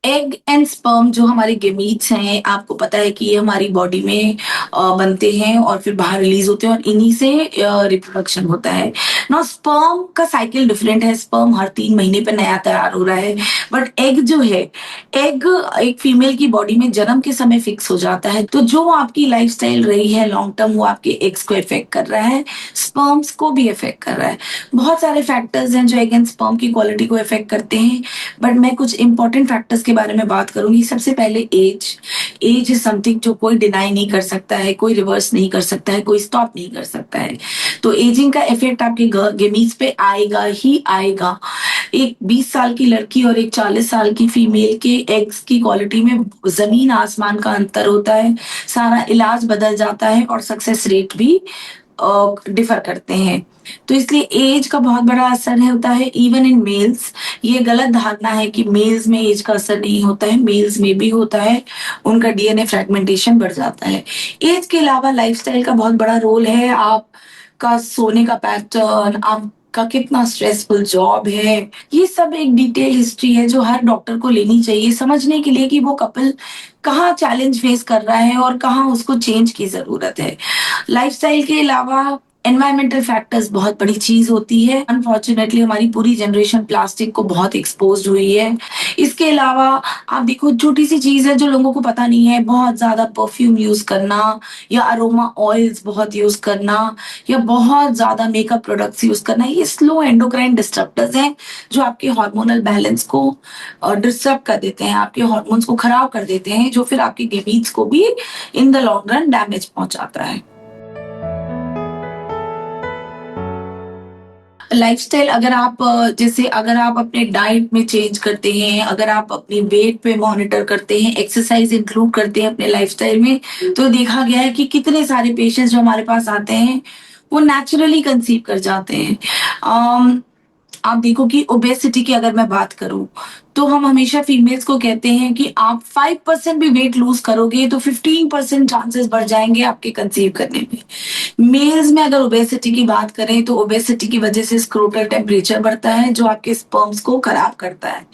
Egg and sperm जो हमारे gametes हैं, आपको पता है कि ये हमारी बॉडी में बनते हैं और फिर बाहर रिलीज होते हैं और इन्हीं से रिप्रोडक्शन होता है ना। स्पर्म का साइकिल डिफरेंट है, स्पर्म हर 3 महीने पे नया तैयार हो रहा है। बट एग जो है, एग एक फीमेल की बॉडी में जन्म के समय फिक्स हो जाता है। तो जो आपकी लाइफस्टाइल रही है लॉन्ग टर्म, वो आपके एग्स को इफेक्ट कर रहा है, स्पर्म्स को भी इफेक्ट कर रहा है। बहुत सारे फैक्टर्स हैं जो एग एंड स्पर्म की क्वालिटी को इफेक्ट करते हैं, बट मैं कुछ इंपॉर्टेंट फैक्टर्स के बारे में बात करूंगी। सबसे पहले एज। एज इज समथिंग जो कोई डिनाई नहीं कर सकता है, कोई रिवर्स नहीं कर सकता है, कोई स्टॉप नहीं कर सकता है। तो एजिंग का इफेक्ट आपके गेमीज पे आएगा ही आएगा। एक 20 साल की लड़की और एक 40 साल की फीमेल के एग्स की क्वालिटी में जमीन आसमान का अंतर होता है। सारा इलाज बदल जाता है और सक्सेस रेट भी डिफर करते हैं। तो इसलिए एज का बहुत बड़ा असर है होता है इवन इन मेल्स। ये गलत धारणा है कि मेल्स में एज का असर नहीं होता है, मेल्स में भी होता है। उनका डीएनए फ्रेगमेंटेशन बढ़ जाता है। एज के अलावा लाइफस्टाइल का बहुत बड़ा रोल है। आपका सोने का पैटर्न, आपका कितना स्ट्रेसफुल जॉब है, ये सब एक डिटेल हिस्ट्री है जो हर डॉक्टर को लेनी चाहिए समझने के लिए कि वो कपल कहाँ चैलेंज फेस कर रहा है और कहाँ उसको चेंज की जरूरत है। लाइफस्टाइल के अलावा एनवायरमेंटल फैक्टर्स बहुत बड़ी चीज होती है। अनफॉर्चुनेटली हमारी पूरी जनरेशन प्लास्टिक को बहुत एक्सपोज हुई है। इसके अलावा आप देखो, छोटी सी चीज है जो लोगों को पता नहीं है, बहुत ज्यादा परफ्यूम यूज करना या अरोमा ऑयल्स बहुत यूज करना या बहुत ज्यादा मेकअप प्रोडक्ट्स यूज करना, ये स्लो एंडोक्राइन डिस्टर्बर्स हैं जो आपके हार्मोनल बैलेंस को डिस्टर्ब कर देते हैं, आपके हार्मोन्स को खराब कर देते हैं, जो फिर आपके गेमीट्स को भी in the long run damage पहुंचाता है। लाइफस्टाइल अगर आप जैसे अगर आप अपने डाइट में चेंज करते हैं, अगर आप अपनी वेट पे मॉनिटर करते हैं, एक्सरसाइज इंक्लूड करते हैं अपने लाइफस्टाइल में, तो देखा गया है कि कितने सारे पेशेंट्स जो हमारे पास आते हैं वो नेचुरली कंसीव कर जाते हैं। आप देखो कि ओबेसिटी की अगर मैं बात करूं, तो हम हमेशा फीमेल्स को कहते हैं कि आप 5% भी वेट लूज करोगे तो 15% चांसेस बढ़ जाएंगे आपके कंसीव करने में। मेल्स में अगर ओबेसिटी की बात करें तो ओबेसिटी की वजह से स्क्रोटल टेम्परेचर बढ़ता है जो आपके स्पर्म्स को खराब करता है।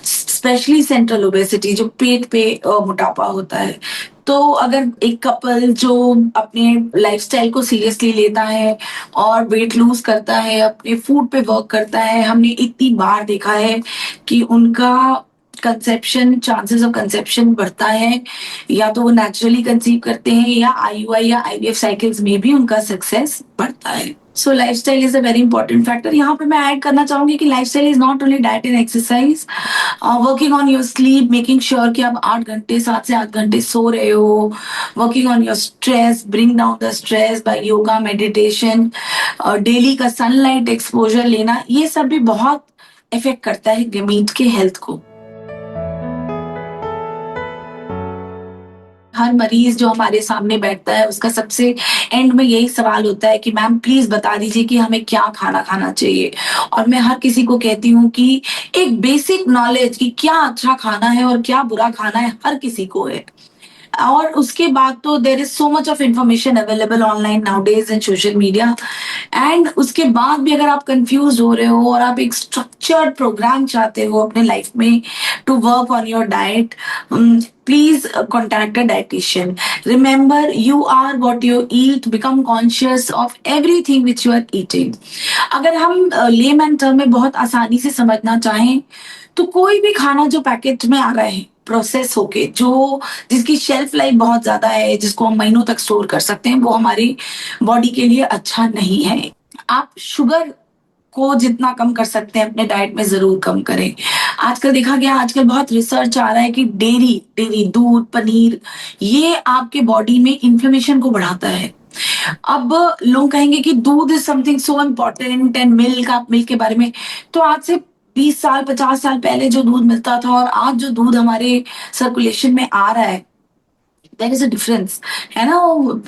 स्पेशली सेंट्रल ओबेसिटी जो पेट पे मोटापा होता है। तो अगर एक कपल जो अपने लाइफस्टाइल को सीरियसली लेता है और वेट लूज करता है, अपने फूड पे वर्क करता है, हमने इतनी बार देखा है कि उनका कंसेप्शन, चांसेस ऑफ कंसेप्शन बढ़ता है। या तो वो नेचुरली कंसीव करते हैं या आईयूआई या आईवीएफ साइकिल्स में भी उनका सक्सेस बढ़ता है। So lifestyle is a very important factor. यहाँ पे मैं ऐड करना चाहूंगी कि lifestyle is not only diet and exercise, working on your sleep, making sure कि आप 8 घंटे, 7 से 8 घंटे सो रहे हो, working on your stress, bring down the stress by yoga, meditation, daily का सनलाइट एक्सपोजर लेना, ये सब भी बहुत इफेक्ट करता है गमीट के हेल्थ को। हर मरीज जो हमारे सामने बैठता है उसका सबसे एंड में यही सवाल होता है कि मैम प्लीज बता दीजिए कि हमें क्या खाना खाना चाहिए। और मैं हर किसी को कहती हूँ कि एक बेसिक नॉलेज कि क्या अच्छा खाना है और क्या बुरा खाना है हर किसी को है। और उसके बाद तो there is so much of information available online now days in social media. And उसके बाद भी अगर आप कंफ्यूज हो रहे हो और आप एक स्ट्रक्चर्ड प्रोग्राम चाहते हो अपने लाइफ में to work on your diet, please contact a dietitian. Remember, you are what you eat. Become conscious of everything which you are eating. अगर हम लेमैन टर्म में बहुत आसानी से समझना चाहें तो कोई भी खाना जो पैकेट में आ रहा है प्रोसेस होके, जो जिसकी शेल्फ लाइफ बहुत ज्यादा है, जिसको हम महीनों तक स्टोर कर सकते हैं, वो हमारी बॉडी के लिए अच्छा नहीं है। आप शुगर को जितना कम कर सकते हैं अपने डाइट में जरूर कम करें। आजकल देखा गया, आजकल बहुत रिसर्च आ रहा है कि डेयरी डेयरी दूध, पनीर, ये आपके बॉडी में इन्फ्लेमेशन को बढ़ाता है। अब लोग कहेंगे कि दूध is something so important and milk, आप मिल्क के बारे में, तो आज से 20 साल 50 साल पहले जो दूध मिलता था और आज जो दूध हमारे सर्कुलेशन में आ रहा है, देयर इज अ डिफरेंस, है ना।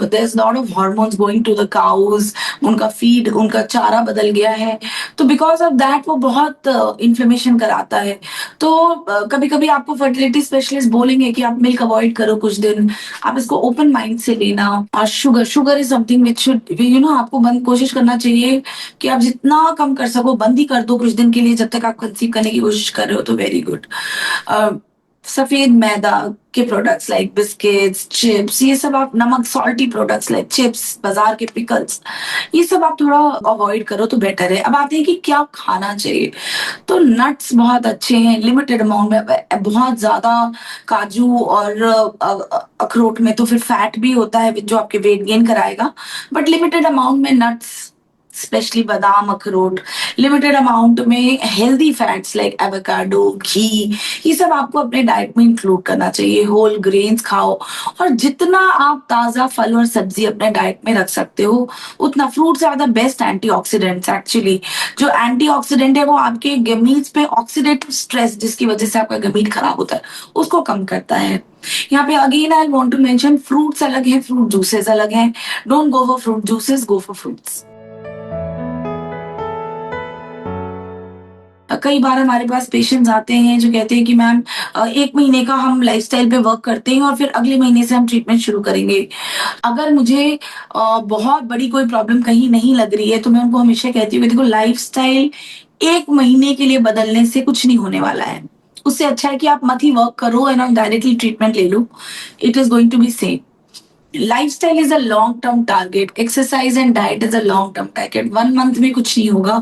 There is lot of hormones going to the cows, उनका फीड, उनका चारा बदल गया है। तो बिकॉज ऑफ दैट वो बहुत इन्फ्लेमेशन कराता है। तो कभी कभी आपको फर्टिलिटी स्पेशलिस्ट बोलेंगे कि आप मिल्क अवॉइड करो कुछ दिन, आप इसको ओपन माइंड से लेना। और sugar, sugar is something which should आपको बंद कोशिश करना चाहिए कि आप जितना कम कर सको बंद ही कर दो कुछ दिन के लिए, जब तक आप कंसीव करने की कोशिश कर रहे हो तो वेरी गुड। सफेद मैदा के प्रोडक्ट्स लाइक बिस्किट्स, चिप्स, ये सब आप नमक सॉल्टी प्रोडक्ट्स लाइक चिप्स, बाजार के पिकल्स, ये सब आप थोड़ा अवॉइड करो तो बेटर है। अब आते हैं कि क्या खाना चाहिए। तो नट्स बहुत अच्छे हैं लिमिटेड अमाउंट में। बहुत ज्यादा काजू और अखरोट में तो फिर फैट भी होता है जो आपके वेट गेन कराएगा। बट लिमिटेड अमाउंट में नट्स, स्पेशली बादाम, अखरोट, लिमिटेड अमाउंट में हेल्दी फैट्स लाइक एवोकाडो, घी, ये सब आपको अपने डाइट में इंक्लूड करना चाहिए। होल ग्रेन्स खाओ, और जितना आप ताजा फल और सब्जी अपने डाइट में रख सकते हो उतना। Fruits are the best antioxidants actually. जो एंटीऑक्सीडेंट है वो आपके गमीज पे ऑक्सीडेटिव स्ट्रेस, जिसकी वजह से आपका गमीज खराब होता है, उसको कम करता है। यहाँ पे again I want to mention, fruits अलग हैं, फ्रूट जूसेस अलग हैं। Don't go for fruit juices, go for fruits. कई बार हमारे पास पेशेंट्स आते हैं जो कहते हैं कि मैम 1 महीने का हम लाइफस्टाइल पे वर्क करते हैं और फिर अगले महीने से हम ट्रीटमेंट शुरू करेंगे। अगर मुझे बहुत बड़ी कोई प्रॉब्लम कहीं नहीं लग रही है तो मैं उनको हमेशा कहती हूँ कि देखो, लाइफस्टाइल 1 महीने के लिए बदलने से कुछ नहीं होने वाला है। उससे अच्छा है कि आप मत ही वर्क करो एंड आप डायरेक्टली ट्रीटमेंट ले लो। It is going to be same. Lifestyle is a long term target, exercise and diet is a long term target. 1 month में कुछ नहीं होगा,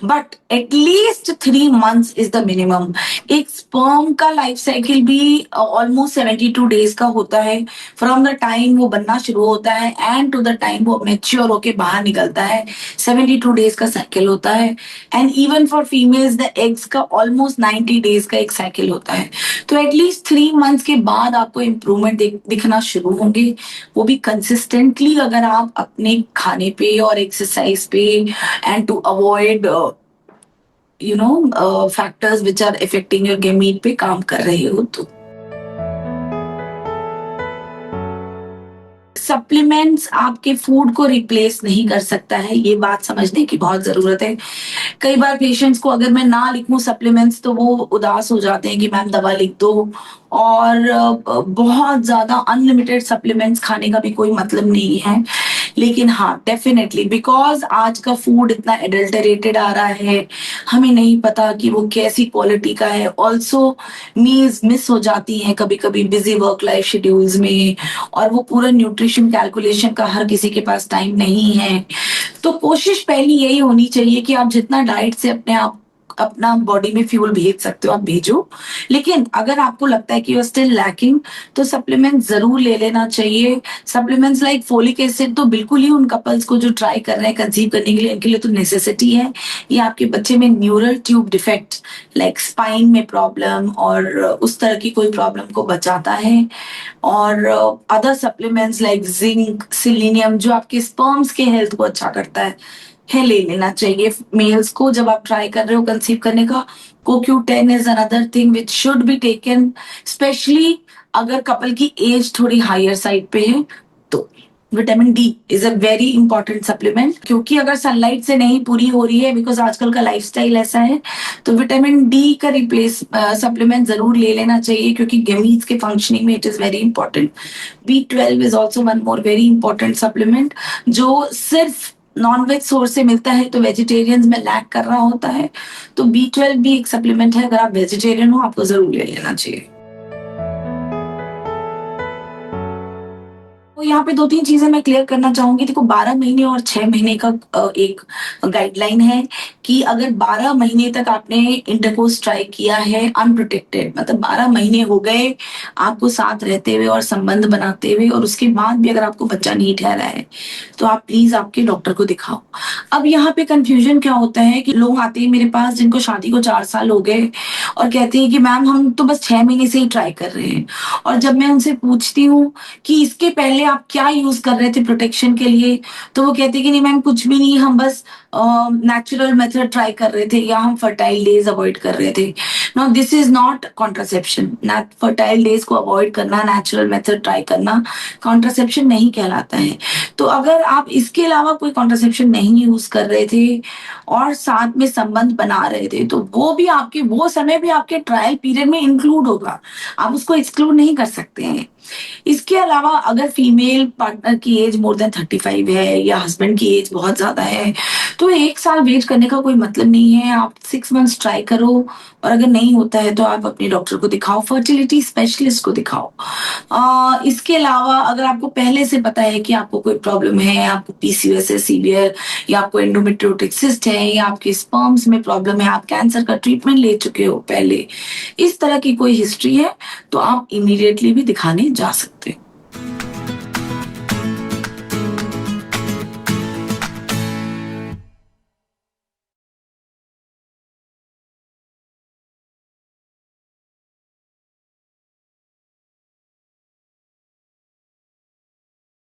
but at least 3 months is the minimum. एक sperm का life cycle भी almost 72 days का होता है, फ्रॉम द टाइम वो बनना शुरू होता है एंड टू द टाइम वो मेच्योर होके बाहर निकलता है। 72 डेज का साइकिल होता है। And even for females the eggs का ऑलमोस्ट 90 डेज का एक साइकिल होता है। तो एटलीस्ट 3 मंथ्स के बाद आपको इम्प्रूवमेंट दिखना शुरू होंगे, वो भी कंसिस्टेंटली, अगर आप अपने खाने पे और एक्सरसाइज पे and to avoid factors which are affecting your gamete पे काम कर रहे हो तो। सप्लीमेंट्स आपके फूड को रिप्लेस नहीं कर सकता है, ये बात समझने की बहुत जरूरत है। कई बार पेशेंट्स को अगर मैं ना लिखूं सप्लीमेंट्स तो वो उदास हो जाते हैं कि मैम दवा लिख दो। और बहुत ज्यादा अनलिमिटेड सप्लीमेंट्स खाने का भी कोई मतलब नहीं है। लेकिन हाँ, डेफिनेटली, बिकॉज आज का फूड इतना एडल्टरेटेड आ रहा है, हमें नहीं पता कि वो कैसी क्वालिटी का है। ऑल्सो मील्स मिस हो जाती हैं कभी कभी बिजी वर्क लाइफ शेड्यूल्स में, और वो पूरा न्यूट्रिशन कैलकुलेशन का हर किसी के पास टाइम नहीं है। तो कोशिश पहली यही होनी चाहिए कि आप जितना डाइट से अपने आप अपना बॉडी में फ्यूल भेज सकते हो आप भेजो। लेकिन अगर आपको लगता है कि यू आर स्टिल लैकिंग तो सप्लीमेंट जरूर ले लेना चाहिए। सप्लीमेंट्स लाइक फोलिक एसिड तो बिल्कुल ही उन कपल्स को जो ट्राई कर रहे हैं कंसीव करने के लिए, इनके लिए तो नेसेसिटी है। ये आपके बच्चे में neural tube defect like spine में प्रॉब्लम और उस तरह की कोई प्रॉब्लम को बचाता है। और other supplements like zinc, selenium, जो आपके स्पर्म्स के हेल्थ को अच्छा करता है ले लेना चाहिए मेल्स को जब आप ट्राई कर रहे हो कंसीव करने का। CoQ10 is another thing which should be taken, specially अगर कपल की एज थोड़ी हायर साइड पे है तो। Vitamin D is a very important supplement, क्योंकि अगर सनलाइट से नहीं पूरी हो रही है, बिकॉज आजकल का लाइफस्टाइल ऐसा है, तो विटामिन डी का रिप्लेस सप्लीमेंट जरूर ले लेना चाहिए, क्योंकि गेमीज के फंक्शनिंग में it is very important. B12 is also one more very important supplement, जो सिर्फ नॉन वेज सोर्स से मिलता है, तो वेजिटेरियंस में लैक कर रहा होता है। तो B12 भी एक सप्लीमेंट है, अगर आप वेजिटेरियन हो आपको जरूर ले लेना चाहिए। तो यहाँ पे 2-3 चीजें मैं क्लियर करना चाहूंगी। देखो, 12 महीने और 6 महीने का एक गाइडलाइन है कि अगर 12 महीने तक आपने इंटरकोर्स ट्राई किया है अनप्रोटेक्टेड, मतलब 12 महीने हो गए आपको साथ रहते हुए और संबंध बनाते हुए, और उसके बाद भी अगर आपको बच्चा नहीं ठहरा है, तो आप प्लीज आपके डॉक्टर को दिखाओ। अब यहाँ पे कंफ्यूजन क्या होता है कि लोग आते हैं मेरे पास जिनको शादी को 4 साल हो गए और कहते हैं कि मैम हम तो बस 6 महीने से ही ट्राई कर रहे हैं। और जब मैं उनसे पूछती हूँ कि इसके पहले आप क्या यूज कर रहे थे प्रोटेक्शन के लिए, तो वो कहते कि नहीं मैम कुछ भी नहीं, हम बस नेचुरल मेथड ट्राई कर रहे थे, या हम फर्टाइल डेज अवॉइड कर रहे थे। No, this is not contraception. Fertile days को अवॉइड करना, नेचुरल मेथड ट्राई करना कॉन्ट्रासेप्शन नहीं कहलाता है। तो अगर आप इसके अलावा कोई कॉन्ट्रासेप्शन नहीं यूज कर रहे थे और साथ में संबंध बना रहे थे, तो वो भी आपके वो समय भी आपके ट्रायल पीरियड में इंक्लूड होगा, आप उसको एक्सक्लूड नहीं कर सकते हैं। इसके अलावा अगर फीमेल पार्टनर की एज मोर देन 35 है या हस्बैंड की एज बहुत ज्यादा है, तो 1 साल वेट करने का कोई मतलब नहीं है, आप 6 मंथ्स ट्राई करो और अगर नहीं होता है तो आप अपने डॉक्टर को दिखाओ, फर्टिलिटी स्पेशलिस्ट को दिखाओ। इसके अलावा अगर आपको पहले से पता है कि आपको कोई प्रॉब्लम है, आपको पीसीओएस है सीवियर या आपको एंडोमेट्रियोटिक सिस्ट है या आपके स्पर्म्स में प्रॉब्लम है, आप कैंसर का ट्रीटमेंट ले चुके हो पहले, इस तरह की कोई हिस्ट्री है, तो आप इमीडिएटली भी दिखाने जा सकते हो।